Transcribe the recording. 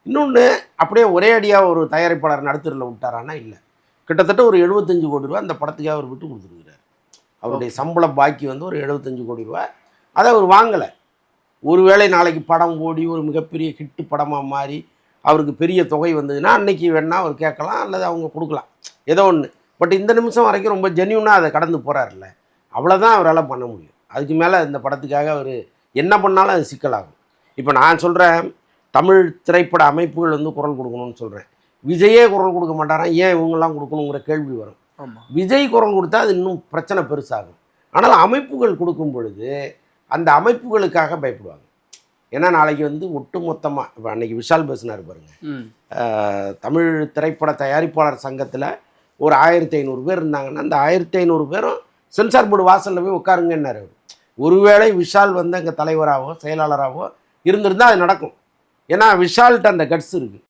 இன்னொன்று அப்படியே ஒரே அடியாக ஒரு தயாரிப்பாளர் நடுத்தரில் விட்டாரானா இல்லை. கிட்டத்தட்ட ஒரு 75 கோடி ரூபா அந்த படத்துக்காக அவர் விட்டு கொடுத்துருக்கிறார். அவருடைய சம்பள பாக்கி வந்து ஒரு 75 கோடி ரூபா. அதை அவர் வாங்கலை. ஒருவேளை நாளைக்கு படம் ஓடி ஒரு மிகப்பெரிய ஹிட்டு படமாக மாறி அவருக்கு பெரிய தொகை வந்ததுன்னா அன்னைக்கு வேணால் அவர் கேட்கலாம், அல்லது அவங்க கொடுக்கலாம், ஏதோ ஒன்று. பட் இந்த நிமிஷம் வரைக்கும் ரொம்ப ஜென்யூனாக அதை கடந்து போகிறார்ல, அவ்வளோதான் அவரால் பண்ண முடியும். அதுக்கு மேலே இந்த படத்துக்காக அவர் என்ன பண்ணாலும் அது சிக்கலாகும். இப்போ நான் சொல்கிறேன், தமிழ் திரைப்பட அமைப்புகள் வந்து குரல் கொடுக்கணும்னு சொல்கிறேன். விஜயே குரல் கொடுக்க மாட்டாரான், ஏன் இவங்கெல்லாம் கொடுக்கணுங்கிற கேள்வி வரும். விஜய் குரல் கொடுத்தா அது இன்னும் பிரச்சனை பெருசாகும். ஆனால் அமைப்புகள் கொடுக்கும் பொழுது அந்த அமைப்புகளுக்காக பயப்படுவாங்க. ஏன்னா நாளைக்கு வந்து ஒட்டு மொத்தமாக இப்போ அன்றைக்கி விஷால் பேசினார் பாருங்க, தமிழ் திரைப்பட தயாரிப்பாளர் சங்கத்தில் ஒரு 1500 பேர் இருந்தாங்கன்னா அந்த 1500 பேரும் சென்சார் போர்டு வாசலில் போய் உட்காருங்கன்னாரு. ஒருவேளை விஷால் வந்து அங்கே தலைவராகவோ செயலாளராகவோ இருந்திருந்தால் அது நடக்கும். ஏன்னா விஷால்கிட்ட அந்த கட்ஸ் இருக்குது.